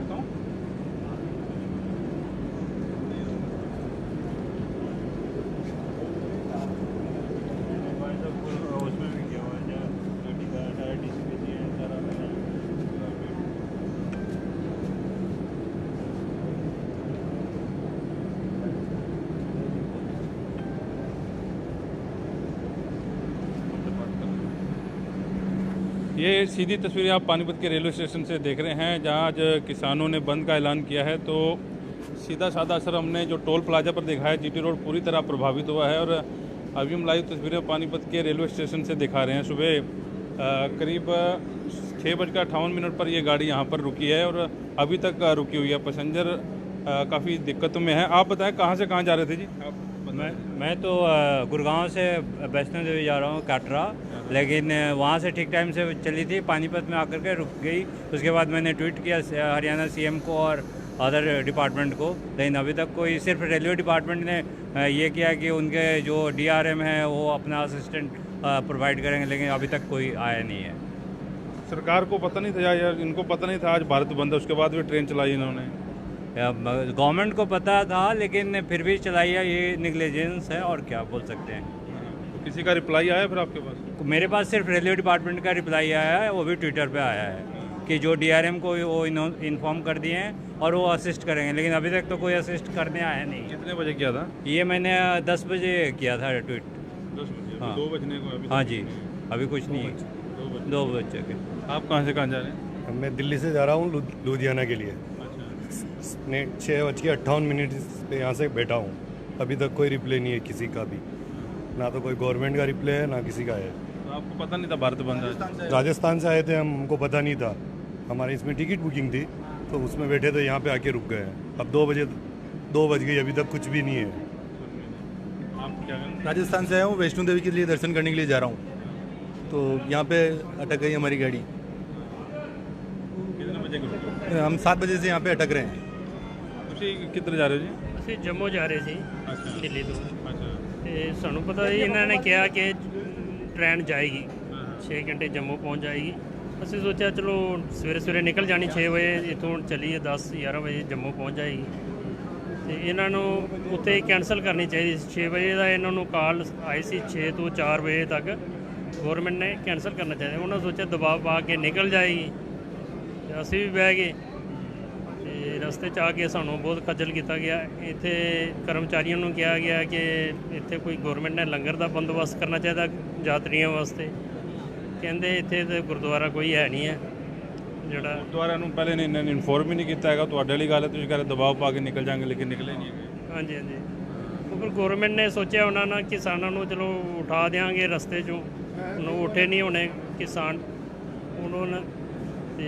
सकता हूँ? उसमें भी क्या हुआ है, गाड़ी का टायर डीसी है सारा ये सीधी तस्वीरें आप पानीपत के रेलवे स्टेशन से देख रहे हैं, जहां आज किसानों ने बंद का ऐलान किया है। तो सीधा साधा असर हमने जो टोल प्लाजा पर देखा है, जीटी रोड पूरी तरह प्रभावित हुआ है। और अभी हम लाइव तस्वीरें पानीपत के रेलवे स्टेशन से दिखा रहे हैं। सुबह करीब 6:58 पर ये गाड़ी यहाँ पर रुकी है और अभी तक रुकी हुई है। पैसेंजर काफ़ी दिक्कतों में है। आप बताएं कहाँ से कहाँ जा रहे थे जी? मैं तो गुड़गांव से वैष्णो देवी जा रहा हूँ काटरा, लेकिन वहाँ से ठीक टाइम से चली थी, पानीपत में आकर के रुक गई। उसके बाद मैंने ट्वीट किया हरियाणा सीएम को और अदर डिपार्टमेंट को, लेकिन अभी तक कोई, सिर्फ रेलवे डिपार्टमेंट ने ये किया कि उनके जो डीआरएम है वो अपना असिस्टेंट प्रोवाइड करेंगे, लेकिन अभी तक कोई आया नहीं है। सरकार को पता नहीं था या इनको पता नहीं था आज भारत बंद है, उसके बाद भी ट्रेन चलाई इन्होंने? गवर्नमेंट को पता था लेकिन फिर भी चलाई है, ये निग्लिजेंस है और क्या बोल सकते हैं। तो किसी का रिप्लाई आया फिर आपके पास? मेरे पास सिर्फ रेलवे डिपार्टमेंट का रिप्लाई आया है, वो भी ट्विटर पे आया है कि जो डीआरएम को वो इन्फॉर्म कर दिए हैं और वो असिस्ट करेंगे, लेकिन अभी तक तो कोई असिस्ट करने आया नहीं। कितने बजे किया था? ये मैंने 10 बजे किया था ट्वीट। 10 बजे? हाँ। 2 बजने को अभी? हाँ जी, अभी कुछ नहीं है। 2 बजे के। आप कहाँ से कहाँ जा रहे हैं? मैं दिल्ली से जा रहा हूँ लुधियाना के लिए। अच्छा। 6:58 पे यहाँ से बैठा हूँ। अभी तक कोई रिप्लाई नहीं है किसी का भी, ना तो कोई गवर्नमेंट का रिप्लाई है ना किसी का है। तो आपको पता नहीं था भारत बंद है? राजस्थान से आए थे हमको पता नहीं था, हमारी इसमें टिकट बुकिंग थी तो उसमें बैठे थे, यहाँ पे आके रुक गए हैं। अब 2 बज गई, अभी तक कुछ भी नहीं है। आप क्या करें? राजस्थान से आया हूँ, वैष्णो देवी के लिए दर्शन करने के लिए जा रहा हूँ, तो यहाँ पे अटक गई हमारी गाड़ी। कितने बजे को? हम 7 बजे से यहाँ पे अटक रहे हैं। किधर जा रहे हो जी? ਅਸੀਂ ਜੰਮੂ ਜਾ ਰਹੇ ਸੀ अच्छा। ਦਿੱਲੀ ਤੋਂ, अच्छा। ਤੇ ਸਾਨੂੰ ਪਤਾ ਸੀ ਇਹਨਾਂ ਨੇ ਕਿਹਾ ਕਿ ਟ੍ਰੇਨ ਜਾਏਗੀ हाँ। 6 ਘੰਟੇ ਜੰਮੂ ਪਹੁੰਚ ਜਾਏਗੀ। ਅਸੀਂ ਸੋਚਿਆ ਚਲੋ ਸਵੇਰੇ ਸਵੇਰੇ ਨਿਕਲ ਜਾਣੀ 6 ਵਜੇ ਇੱਥੋਂ ਚੱਲੀਏ, 10-11 ਵਜੇ ਜੰਮੂ ਪਹੁੰਚ ਜਾਏਗੀ। ਤੇ ਇਹਨਾਂ ਨੂੰ ਉੱਥੇ ਕੈਂਸਲ ਕਰਨੀ ਚਾਹੀਦੀ ਸੀ। 6 ਵਜੇ ਦਾ ਇਹਨਾਂ ਨੂੰ ਕਾਲ ਆਈ ਸੀ, 6 ਤੋਂ 4 ਵਜੇ ਤੱਕ ਗਵਰਨਮੈਂਟ ਨੇ ਕੈਂਸਲ ਕਰਨਾ ਚਾਹੀਦਾ। ਉਹਨਾਂ ਸੋਚਿਆ ਦਬਾਅ ਪਾ ਕੇ ਨਿਕਲ ਜਾਏਗੀ, ਤੇ ਅਸੀਂ ਵੀ ਬਹਿ ਗਏ। ਤੇ ਰਸਤੇ 'ਚ ਆ ਕੇ ਸਾਨੂੰ ਬਹੁਤ ਖੱਜਲ ਕੀਤਾ ਗਿਆ। ਇੱਥੇ ਕਰਮਚਾਰੀਆਂ ਨੂੰ ਕਿਹਾ ਗਿਆ ਕਿ ਇੱਥੇ ਕੋਈ ਗਵਰਨਮੈਂਟ ਨੇ ਲੰਗਰ ਦਾ ਬੰਦੋਬਸਤ ਕਰਨਾ ਚਾਹੀਦਾ ਯਾਤਰੀਆਂ ਵਾਸਤੇ। ਕਹਿੰਦੇ ਇੱਥੇ ਤਾਂ ਗੁਰਦੁਆਰਾ ਕੋਈ ਹੈ ਨਹੀਂ ਹੈ ਜਿਹੜਾ। ਗੁਰਦੁਆਰਿਆਂ ਨੂੰ ਪਹਿਲੇ ਨੇ ਇਹਨਾਂ ਨੇ ਇਨਫੋਰਮ ਹੀ ਨਹੀਂ ਕੀਤਾ ਹੈਗਾ। ਤੁਹਾਡੇ ਵਾਲੀ ਗੱਲ ਹੈ, ਤੁਸੀਂ ਕਹਿੰਦੇ ਦਬਾਅ ਪਾ ਕੇ ਨਿਕਲ ਜਾਣਗੇ, ਲੇਕਿਨ ਨਿਕਲੇ ਨਹੀਂ ਹੈਗੇ। ਹਾਂਜੀ ਹਾਂਜੀ, ਉਹ ਫਿਰ ਗੌਰਮੈਂਟ ਨੇ ਸੋਚਿਆ ਉਹਨਾਂ ਨਾਲ ਕਿਸਾਨਾਂ ਨੂੰ ਚਲੋ ਉਠਾ ਦਿਆਂਗੇ ਰਸਤੇ 'ਚੋਂ, ਉਹਨੂੰ ਉੱਠੇ ਨਹੀਂ ਹੋਣੇ ਕਿਸਾਨ ਉਹਨਾਂ ਨੇ, ਤੇ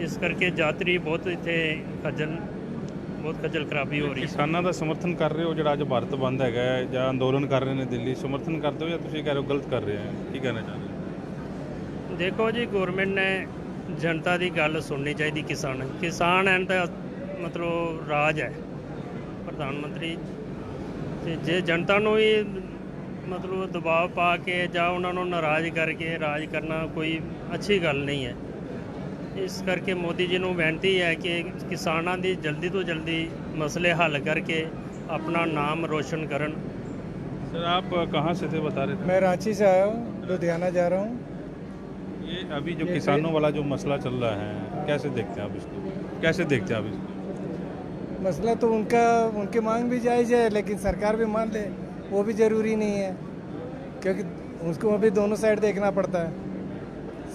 ਇਸ ਕਰਕੇ ਯਾਤਰੀ ਬਹੁਤ ਇੱਥੇ ਬਹੁਤ ਖੱਜਲ ਖਰਾਬੀ ਹੋ ਰਹੀ ਹੈ। ਕਿਸਾਨਾਂ ਦਾ ਸਮਰਥਨ ਕਰ ਰਹੇ ਹੋ ਜਿਹੜਾ ਅੱਜ ਭਾਰਤ ਬੰਦ ਹੈਗਾ ਹੈ, ਜਾਂ ਅੰਦੋਲਨ ਕਰ ਰਹੇ ਨੇ ਦਿੱਲੀ, ਸਮਰਥਨ ਕਰਦੇ ਹੋ ਜਾਂ ਤੁਸੀਂ ਕਹਿ ਰਹੇ ਹੋ ਗਲਤ ਕਰ ਰਹੇ ਹੋ? ਕੀ ਕਹਿਣਾ ਚਾਹ ਰਹੇ ਹੋ? ਦੇਖੋ ਜੀ, ਗੌਰਮੈਂਟ ਨੇ ਜਨਤਾ ਦੀ ਗੱਲ ਸੁਣਨੀ ਚਾਹੀਦੀ। ਕਿਸਾਨ ਐਨ ਤਾਂ ਮਤਲਬ ਰਾਜ ਹੈ ਪ੍ਰਧਾਨ ਮੰਤਰੀ, ਤੇ ਜੇ ਜਨਤਾ ਨੂੰ ਵੀ ਮਤਲਬ ਦਬਾਅ ਪਾ ਕੇ ਜਾਂ ਉਹਨਾਂ ਨੂੰ ਨਾਰਾਜ਼ ਕਰਕੇ ਰਾਜ ਕਰਨਾ ਕੋਈ ਅੱਛੀ ਗੱਲ ਨਹੀਂ ਹੈ। ਇਸ ਕਰਕੇ ਮੋਦੀ ਜੀ ਨੂੰ ਬੇਨਤੀ ਹੈ ਕਿ ਕਿਸਾਨਾਂ ਦੀ ਜਲਦੀ ਤੋਂ ਜਲਦੀ ਮਸਲੇ ਹੱਲ ਕਰਕੇ अपना नाम रोशन करन। सर आप कहाँ से थे बता रहे थे? मैं रांची से आया हूँ, लुधियाना जा रहा हूँ। ये अभी जो किसानों वाला जो मसला चल रहा है, कैसे देखते हैं आप इसको? कैसे देखते हैं आप इसको? मसला तो उनकी मांग भी जायज़ है, लेकिन सरकार भी मान ले वो भी ज़रूरी नहीं है, क्योंकि उसको अभी दोनों साइड देखना पड़ता है।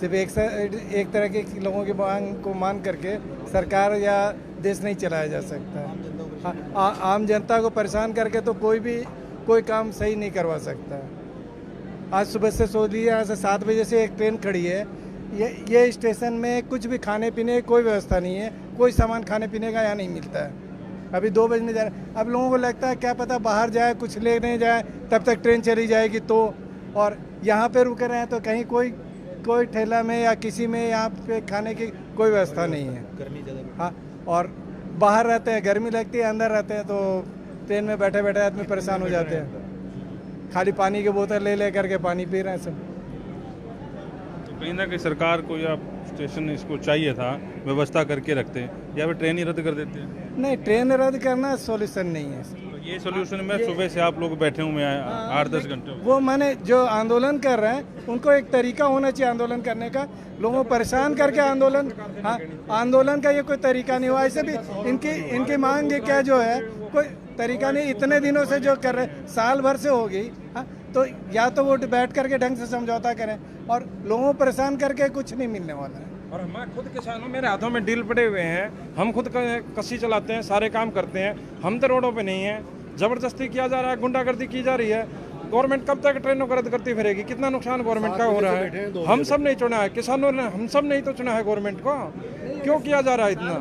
सिर्फ एक तरह के लोगों की मांग को मान करके सरकार या देश नहीं चलाया जा सकता है। आम जनता को परेशान करके तो कोई काम सही नहीं करवा सकता। आज सुबह से सो लिया, यहाँ से 7 बजे से एक ट्रेन खड़ी है। ये स्टेशन में कुछ भी खाने पीने की कोई व्यवस्था नहीं है, कोई सामान खाने पीने का यहाँ नहीं मिलता है। अभी 2 बजने जा रहा है। अब लोगों को लगता है क्या पता बाहर जाए कुछ लेने जाए, तब तक ट्रेन चली जाएगी तो, और यहाँ पे रुके रहे तो कहीं कोई ठेला में या किसी में यहाँ पे खाने की कोई व्यवस्था नहीं है। गर्मी ज़्यादा। हाँ, और बाहर रहते हैं, गर्मी लगती है, अंदर रहते हैं तो ट्रेन में बैठे बैठे आदमी परेशान हो जाते हैं। खाली पानी की बोतल ले करके पानी पी रहे हैं सब। तो कहीं ना कहीं सरकार को या स्टेशन इसको चाहिए था, व्यवस्था करके रखते, या फिर ट्रेन ही रद्द कर देते हैं? नहीं, ट्रेन रद्द करना सॉल्यूशन नहीं है। तो ये सोल्यूशन में सुबह से आप लोग बैठे हुए हैं 8-10 घंटे। वो माने जो आंदोलन कर रहे हैं उनको एक तरीका होना चाहिए आंदोलन करने का। लोगों को परेशान करके आंदोलन, हाँ, आंदोलन का ये कोई तरीका नहीं हुआ। ऐसे भी इनकी मांग क्या जो है, कोई तरीका नहीं। इतने दिनों से जो कर रहे, साल भर से हो गई, हाँ, तो या तो वो बैठ करके ढंग से समझौता करें, और लोगों को परेशान करके कुछ नहीं मिलने वाला है। और हम खुद किसानों, मेरे हाथों में डील पड़े हुए हैं, हम खुद कसी चलाते हैं, सारे काम करते हैं, हम तो रोडों पे नहीं हैं। जबरदस्ती किया जा रहा है, गुंडागर्दी की जा रही है। गवर्नमेंट कब तक ट्रेनों को रद्द करती फिरेगी? कितना नुकसान गवर्नमेंट का हो रहा है। हम सब नहीं चुना है, किसानों ने, हम सब नहीं तो चुना है गवर्नमेंट को। क्यों किया जा रहा है इतना?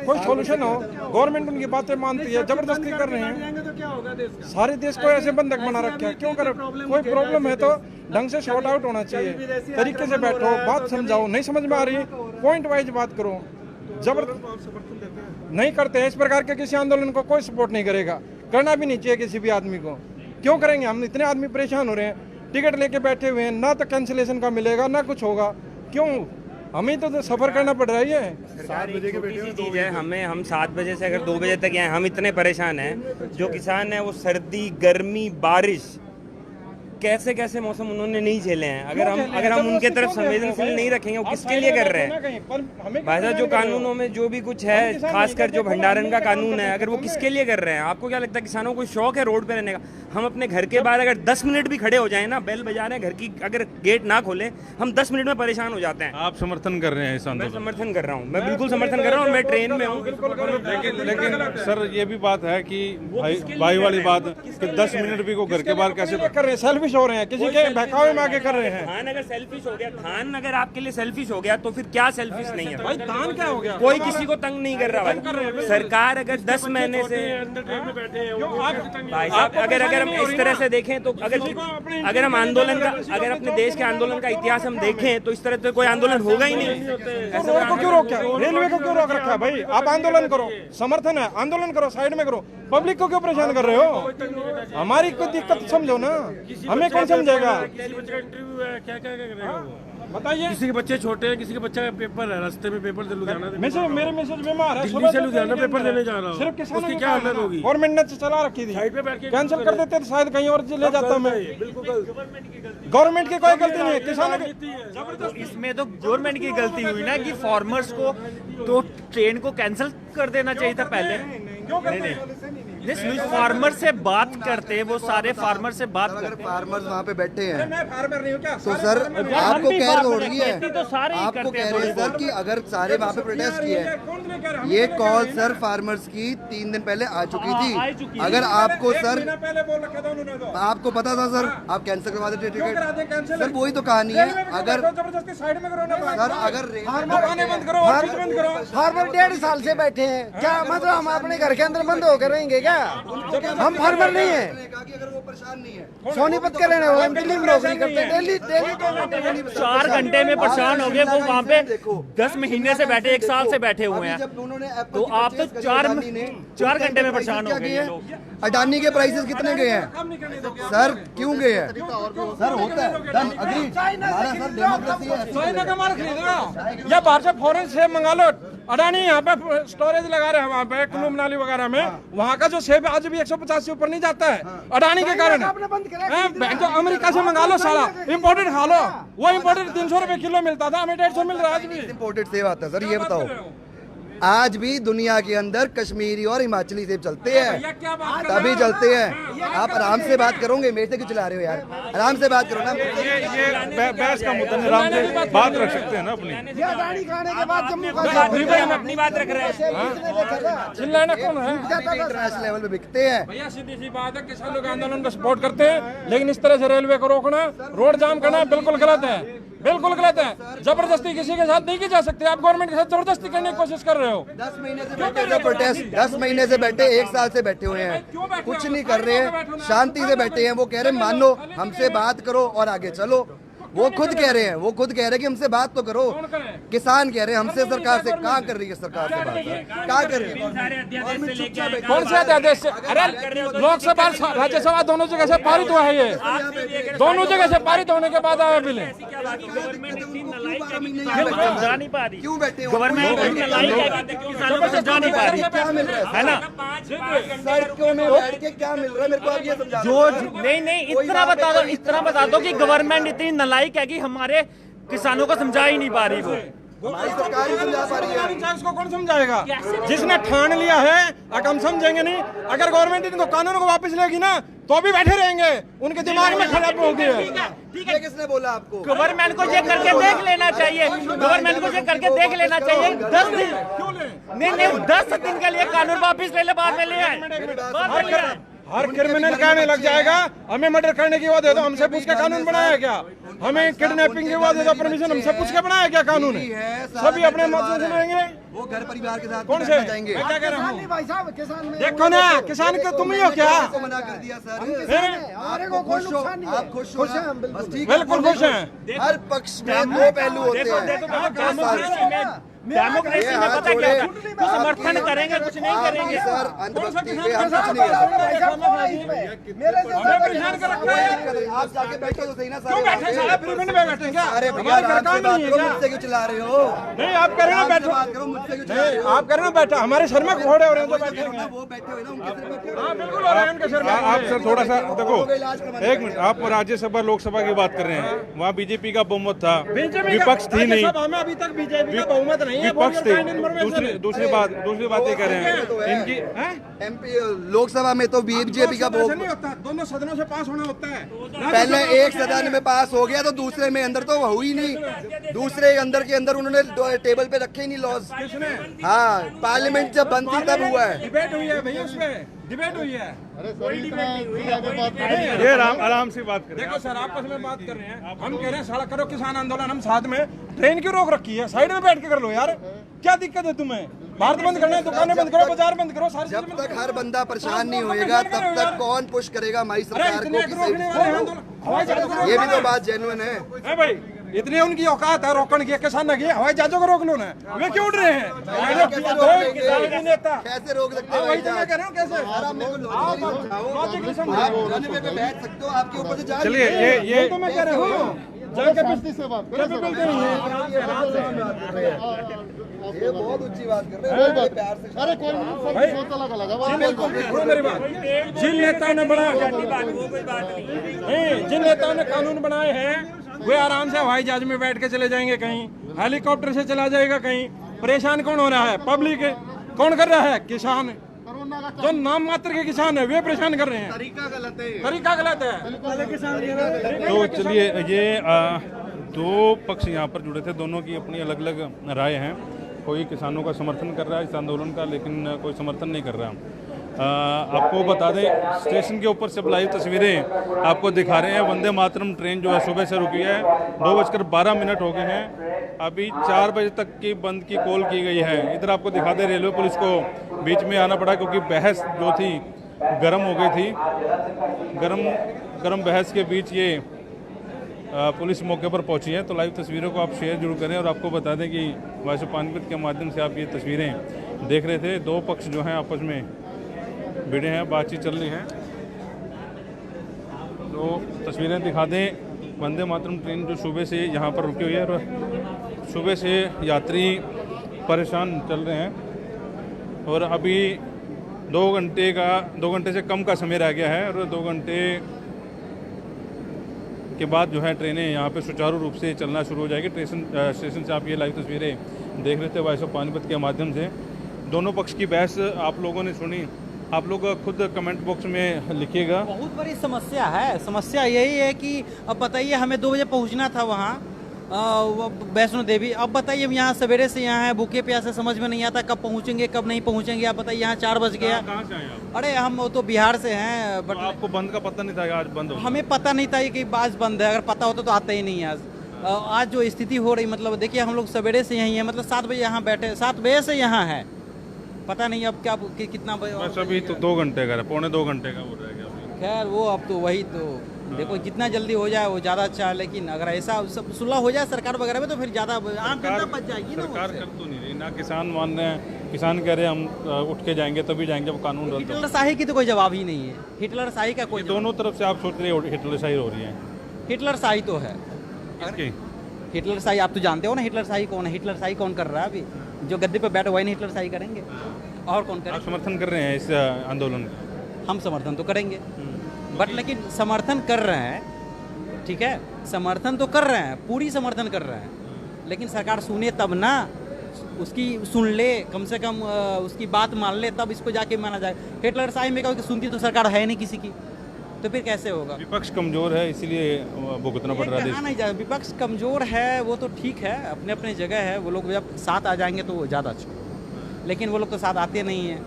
कोई सोल्यूशन हो। गवर्नमेंट उनकी बातें मानती है, जबरदस्ती कर रहे हैं। सारे देश को ऐसे बंधक बना रखे हैं, क्यों कर? कोई प्रॉब्लम है तो ढंग से शॉर्ट आउट होना चाहिए, तरीके से बैठो, बात समझाओ। नहीं समझ में आ रही, पॉइंट वाइज बात करो। नहीं करते हैं इस प्रकार के किसी आंदोलन को, कोई सपोर्ट नहीं करेगा, करना भी नहीं चाहिए किसी भी आदमी को। क्यों करेंगे? हम इतने आदमी परेशान हो रहे हैं, टिकट लेके बैठे हुए हैं, ना तो कैंसिलेशन का मिलेगा ना कुछ होगा। क्यों? हमें तो सफर करना पड़ रहा है। 7 बजे की छोटी सी चीज़ है, हम 7 बजे से अगर 2 बजे तक आए, हम इतने परेशान हैं। जो किसान है वो सर्दी, गर्मी, बारिश, कैसे कैसे मौसम उन्होंने नहीं झेले हैं। अगर हम उनके तरफ संवेदनशील नहीं रखेंगे, वो किसके लिए कर रहे हैं? भाई साहब, जो कानूनों में जो भी कुछ है, खासकर जो भंडारण का कानून है, अगर वो किसके लिए कर रहे हैं? आपको क्या लगता है किसानों को शौक है रोड पे रहने का? हम अपने घर के बाहर अगर 10 मिनट भी खड़े हो जाए ना, बेल बजा रहे हैं घर की, अगर गेट ना खोले, हम 10 मिनट में परेशान हो जाते हैं। आप समर्थन कर रहे हैं इस मैं आंदोलन? समर्थन कर रहा हूँ, मैं बिल्कुल समर्थन कर रहा हूँ। मैं ट्रेन में हूँ। लेकिन सर ये भी बात है कि भाई वाली बात कि 10 मिनट भी को घर के बाहर कैसे कर रहे हैं? सेल्फिश हो रहे हैं, किसी के बहकावे में आके कर रहे हैं। धान अगर सेल्फिश हो गया, धान अगर आपके लिए सेल्फिश हो गया, तो फिर क्या सेल्फिश नहीं है? भाई धान क्या हो गया? कोई किसी को तंग नहीं कर रहा भाई। सरकार अगर 10 महीने से, भाई साहब, अगर हम इस तरह से देखें तो, अगर हम आंदोलन का, अगर अपने देश के आंदोलन का इतिहास हम देखें तो इस तरह से कोई आंदोलन होगा ही नहीं। रोड को क्यों रोका? रेलवे को क्यों रोक रखा है? भाई आप आंदोलन करो, समर्थन है, आंदोलन करो, साइड में करो। पब्लिक को क्यों परेशान कर रहे हो? हमारी कोई दिक्कत समझो ना, हमें कौन समझेगा? बताइए। किसी के बच्चे छोटे हैं, किसी के बच्चा पेपर है, रास्ते में पेपर दे लुधियाना मेरे मैसेज बीमार है, दिल्ली से लुधियाना पेपर देने जा रहा हूँ। सिर्फ किसानों उसकी की क्या हालत होगी? गवर्नमेंट ने चला रखी थी, साइड पे बैठ के कैंसिल कर देते तो शायद कहीं और ले जाता मैं। गवर्नमेंट की कोई गलती नहीं है, किसानों की। इसमें तो गवर्नमेंट की गलती हुई ना कि फार्मर्स को तो ट्रेन को कैंसिल कर देना चाहिए था पहले। नहीं, फार्मर से बात करते, वो सारे फार्मर से बात करते। फार्मर्स वहाँ पे बैठे हैं, मैं फार्मर नहीं हूँ क्या? तो सर आपको कह रही है, तो सारे ही आपको करते कह हैं रहे हैं सर कि अगर सारे वहाँ पे प्रोटेस्ट किए हैं, ये कॉल सर फार्मर्स की 3 दिन पहले आ चुकी थी। अगर आपको सर, पहले बोल रखा था उन्होंने तो। आपको पता था सर, आप कैंसिल करवा देते टिकट। सर वही तो कहानी है। अगर जबरदस्ती साइड में करो ना सर, अगर दुकानें बंद करो, ऑफिस बंद करो। फार्मर 1.5 साल से बैठे हैं, क्या मतलब हम अपने घर के अंदर बंद होकर रहेंगे क्या? हम फार्मर नहीं है, अगर वो परेशान नहीं है, सोनीपत के रहने वाले, दिल्ली में नौकरी करते हैं, डेली 4 घंटे में परेशान हो गए वो वहाँ पे 10 महीने से बैठे, 1 साल से बैठे हुए हैं। जब उन्होंने तो आप तो 4 घंटे में परेशान हो गए लोग। अडानी के प्राइसेस कितने गए हैं सर? क्यों गए हैं सर? होता है डन, अग्री। हमारा सर डेमोक्रेसी है। चाइना का माल खरीदेगा या बाहर से फॉरेन से मंगा लो। अडानी यहाँ पे स्टोरेज लगा रहे हैं, वहाँ पे कुल्लू मनाली वगैरह में, वहाँ का जो सेब आज भी 150 से ऊपर नहीं जाता है, अडानी के कारण है। जो अमेरिका से मंगा लो सारा इम्पोर्टेड खा लो, वो इम्पोर्टेड 300 रुपए किलो मिलता था, हमें 150 मिल रहा है आज भी। इम्पोर्टेड सेब आता है सर, ये बताओ। आज भी दुनिया के अंदर कश्मीरी और हिमाचली सेब चलते हैं, तभी चलते हैं। आप आराम से बात करोगे, मेरे से क्यों चला रहे हो यार? आराम से बात करो ना। ये बहस का मुद्दा नहीं, आराम से बात रख सकते हैं ना अपनी। अपनी बात रख रहे हैं। चिल्लाना कौन है? इंटरनेशनल लेवल पे बिकते हैं। भैया सीधी सी बात है, किसान लोग आंदोलन को सपोर्ट करते हैं, लेकिन इस तरह से रेलवे को रोकना, रोड जाम करना बिल्कुल गलत है, बिल्कुल गलत है। जबरदस्ती किसी के साथ नहीं की जा सकती। आप गवर्नमेंट के साथ जबरदस्ती करने की कोशिश कर रहे हो। 10 महीने से बैठे प्रोटेस्ट, 10 महीने से बैठे, 1 साल से बैठे हुए हैं, कुछ नहीं कर रहे हैं, शांति से बैठे हैं। वो कह रहे हैं मानो, हमसे बात करो और आगे चलो। वो खुद कह रहे हैं, वो खुद कह रहे हैं कि हमसे बात तो करो। किसान कह रहे हैं हमसे, सरकार से कहाँ कर रही है सरकार से बात, क्या कर रही है? कौन से अध्यादेश से? अरे लोकसभा राज्यसभा दोनों जगह से पारित हुआ है, ये दोनों जगह से पारित होने के बाद आया बिल। समझा नहीं पा रही, क्यों बैठे गवर्नमेंट किसानों को समझा नहीं पा रही, क्या मिल रहा है ना? सड़कों में बैठ के क्या मिल रहा है मेरे को आप ये समझा। जो नहीं इतना बता दो कि गवर्नमेंट इतनी नालायक है कि हमारे किसानों को समझा ही नहीं पा रही। वो हमारी सरकार ही समझा पा रही है। उसको कौन समझाएगा? जिसने ठान लिया है, अगर हम समझेंगे नहीं, अगर गवर्नमेंट इनको कानून को वापस लेगी ना तो भी बैठे रहेंगे, उनके दिमाग में खराब हो गई है। ठीक है, किसने बोला आपको? गवर्नमेंट को ये करके देख लेना चाहिए, गवर्नमेंट को ये करके देख लेना चाहिए। 10 दिन क्यों ले? नहीं 10 दिन के लिए कानून वापस ले ले, बाद में ले आए। हर क्रिमिनल क्या में लग जाएगा? हमें मर्डर करने की वो दे दो, हमसे पूछ के कानून बनाया क्या? हमें किडनैपिंग की वो दे दो परमिशन, हमसे पूछ के बनाया क्या कानून? सभी अपने मत से रहेंगे, वो घर परिवार के साथ कौन से जाएंगे? क्या कह रहा हूँ? देखो ना, किसान को तुम ही हो क्या? मना कर दिया सर। आप खुश हो? आप खुश हो ना? बस ठीक है, बिल्कुल खुश हैं। हर पक्ष में दो पहलू होते हैं। डेमोक्रेसी में पता क्या है, कुछ समर्थन करेंगे, कुछ नहीं करेंगे। सर अंधभक्ति पे हम कुछ नहीं कर। आप जाके बैठो तो सही ना सर। अरे भैया आराम से बात करो, मुझसे क्यों चिल्ला रहे हो? नहीं आप कह रहे हो बैठो, बात करो, मुझसे क्यों चिल्ला रहे हो? आप कह रहे हो बैठा, हमारे सर में घोड़े हो रहे हैं तो बैठे ना वो बैठे हुए ना उनके सिर पे। हाँ बिल्कुल हो रहे हैं उनके सर में। आप सर थोड़ा सा देखो, एक मिनट, आप राज्यसभा लोकसभा की बात कर रहे हैं, वहाँ बीजेपी का बहुमत था, विपक्ष थी नहीं, अभी तक बीजेपी का बहुमत नहीं है, विपक्ष थे। दूसरी बात ये कह रहे हैं इनकी एमपी लोकसभा में तो बीजेपी का नहीं होता, दोनों सदनों से पास होना होता है। पहले एक सदन में पास हो गया तो दूसरे में अंदर तो हुई नहीं, दूसरे अंदर के अंदर उन्होंने टेबल पे रखे ही नहीं लॉज। हाँ, पार्लियामेंट जब बंद थी तब हुआ है। डिबेट हुई है भैया, उसमें डिबेट हुई है। ये आराम से बात करें। देखो सर, आपस में बात कर रहे हैं, हम कह रहे हैं सड़क करो, किसान आंदोलन, हम साथ में। ट्रेन क्यों रोक रखी है? साइड में बैठ के कर लो यार, क्या दिक्कत है तुम्हें? भारत बंद करना है, दुकानें बंद करो, बाजार बंद करो, सारी जब तक हर बंदा परेशान नहीं होएगा तब तक कौन पुश करेगा हमारी सरकार को? ये भी तो बात जेन्युइन है भाई। इतने उनकी औकात है रोकने की, किसान की हवाई जहाजों को रोक लो ना, वे क्यों उड़ रहे हैं? कैसे रोक सकते हो? वही तो मैं कह रहा हूँ, कैसे? आप बैठ सकते हो, आपके ऊपर से जा। चलिए ये तो मैं कह रहा हूँ, ये बहुत ऊंची बात कर रहे हो, प्यार से। अरे कोई मेरी बात, जिन नेताओं ने बनाया, जिन नेताओं ने कानून बनाए हैं वे आराम से हवाई जहाज में बैठ के चले जाएंगे, कहीं हेलीकॉप्टर से चला जाएगा कहीं। परेशान कौन हो रहा है? पब्लिक। कौन कर रहा है? किसान। जो नाम मात्र के किसान है वे परेशान कर रहे हैं। तरीका गलत है। तो चलिए, ये दो पक्ष यहाँ पर जुड़े थे, दोनों की अपनी अलग अलग राय हैं। कोई किसानों का समर्थन कर रहा है इस आंदोलन का, लेकिन कोई समर्थन नहीं कर रहा। आपको बता दें, स्टेशन के ऊपर से लाइव तस्वीरें आपको दिखा रहे हैं। वंदे मातरम ट्रेन जो है सुबह से रुकी है, 2:12 हो गए हैं। अभी 4 बजे तक की बंद की कॉल की गई है। इधर आपको दिखा दें, रेलवे पुलिस को बीच में आना पड़ा क्योंकि बहस जो थी गर्म हो गई थी। गर्म बहस के बीच ये पुलिस मौके पर पहुंची है। तो लाइव तस्वीरों को आप शेयर जरूर करें। और आपको बता दें कि वॉइस ऑफ पानीपत के माध्यम से आप ये तस्वीरें देख रहे थे। दो पक्ष जो हैं आपस में भिड़े हैं, बातचीत चल रही है। तो तस्वीरें दिखा दें, वंदे मातरम ट्रेन जो सुबह से यहाँ पर रुकी हुई है और सुबह से यात्री परेशान चल रहे हैं। और अभी 2 घंटे से कम का समय रह गया है और 2 घंटे के बाद जो है ट्रेनें यहाँ पे सुचारू रूप से चलना शुरू हो जाएगी। स्टेशन से आप ये लाइव तस्वीरें देख रहे थे वॉइस ऑफ पानीपत के माध्यम से। दोनों पक्ष की बहस आप लोगों ने सुनी, आप लोग खुद कमेंट बॉक्स में लिखिएगा। बहुत बड़ी समस्या है। समस्या यही है कि अब बताइए, हमें 2 बजे पहुंचना था वहाँ वैष्णो देवी। अब बताइए, हम यहाँ सवेरे से यहाँ है, भूखे प्यासे, समझ में नहीं आता कब पहुँचेंगे कब नहीं पहुँचेंगे। आप बताइए, यहाँ 4 बज गया। कहाँ से आए आप? अरे हम तो बिहार से हैं। बट आपको बंद का पता नहीं था? आज बंद हो? हमें पता नहीं था कि आज बंद है। अगर पता होता तो आते ही नहीं। आज जो स्थिति हो रही, मतलब देखिए, हम लोग सवेरे से यहीं हैं, मतलब 7 बजे यहाँ बैठे, 7 बजे से यहाँ है। पता नहीं अब क्या कितना बजे। बस अभी तो 2 घंटे का, 1.25 घंटे का हो रहा है। खैर वो अब तो वही तो देखो जितना जल्दी हो जाए वो ज़्यादा अच्छा है, लेकिन अगर ऐसा सब सुलह हो जाए सरकार वगैरह में तो फिर ज़्यादा आम जनता बच जाएगी ना सरकार उससे। कर तो नहीं रही ना, किसान मान रहे हैं, किसान कह रहे हैं हम उठ के जाएंगे तभी जाएंगे जब कानून रहता है। हिटलर शाही की तो कोई जवाब ही नहीं है, हिटलर शाही का कोई ये दोनों तरफ से आप सोच रहे हो हिटलर शाही हो रही है। हिटलर शाही तो है। किसकी? हिटलर शाही आप तो जानते हो ना, हिटलर शाही कौन है? हिटलर शाही कौन कर रहा है अभी? जो गद्दे पे बैठे वही नहीं हिटलर शाही करेंगे, और कौन आप करेंगे? समर्थन कर रहे हैं इस आंदोलन का? हम समर्थन तो करेंगे, बट लेकिन समर्थन कर रहे हैं, ठीक है, समर्थन तो कर रहे हैं, पूरी समर्थन कर रहे हैं, लेकिन सरकार सुने तब ना, उसकी सुन ले, कम से कम उसकी बात मान ले, तब इसको जाके माना जाए। हिटलर शाही में कहो कि सुनती तो सरकार है नहीं किसी की, तो फिर कैसे होगा? विपक्ष कमजोर है इसीलिए भुगतना पड़ रहा है कहा नहीं जाए, विपक्ष कमजोर है वो तो ठीक है, अपने अपने जगह है, वो लोग जब साथ आ जाएंगे तो ज़्यादा अच्छा, लेकिन वो लोग तो साथ आते नहीं हैं,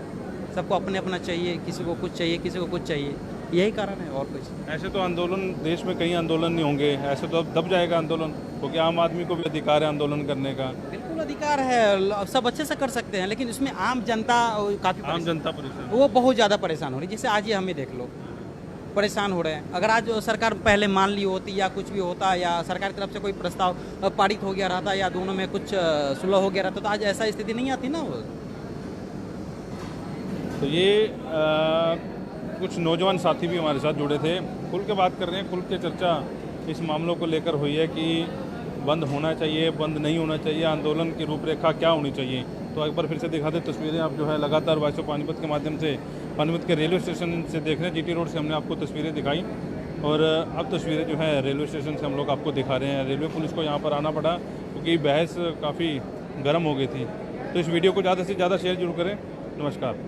सबको अपने अपना चाहिए, किसी को कुछ चाहिए, किसी को कुछ चाहिए, यही कारण है और कुछ। ऐसे तो आंदोलन देश में कई आंदोलन नहीं होंगे, ऐसे तो अब दब जाएगा आंदोलन, क्योंकि आम आदमी को भी अधिकार है आंदोलन करने का। बिल्कुल अधिकार है, सब अच्छे से कर सकते हैं, लेकिन इसमें आम जनता काफ़ी आम जनता परेशान, वो बहुत ज़्यादा परेशान हो रही है। जैसे आज ही हमें देख लो, परेशान हो रहे हैं। अगर आज सरकार पहले मान ली होती या कुछ भी होता, या सरकार की तरफ से कोई प्रस्ताव पारित हो गया रहता, या दोनों में कुछ सुलह हो गया रहता, तो आज ऐसा स्थिति नहीं आती ना। वो तो ये कुछ नौजवान साथी भी हमारे साथ जुड़े थे, खुल के बात कर रहे हैं, खुल के चर्चा इस मामलों को लेकर हुई है कि बंद होना चाहिए, बंद नहीं होना चाहिए, आंदोलन की रूपरेखा क्या होनी चाहिए। तो एक बार फिर से दिखाते तस्वीरें आप जो है लगातार वॉइस ऑफ पानीपत के माध्यम से पानीपत के रेलवे स्टेशन से देख रहे हैं। जीटी रोड से हमने आपको तस्वीरें दिखाई, और अब तस्वीरें जो है रेलवे स्टेशन से हम लोग आपको दिखा रहे हैं। रेलवे पुलिस को यहाँ पर आना पड़ा क्योंकि बहस काफ़ी गर्म हो गई थी। तो इस वीडियो को ज़्यादा से ज़्यादा शेयर जरूर करें। नमस्कार।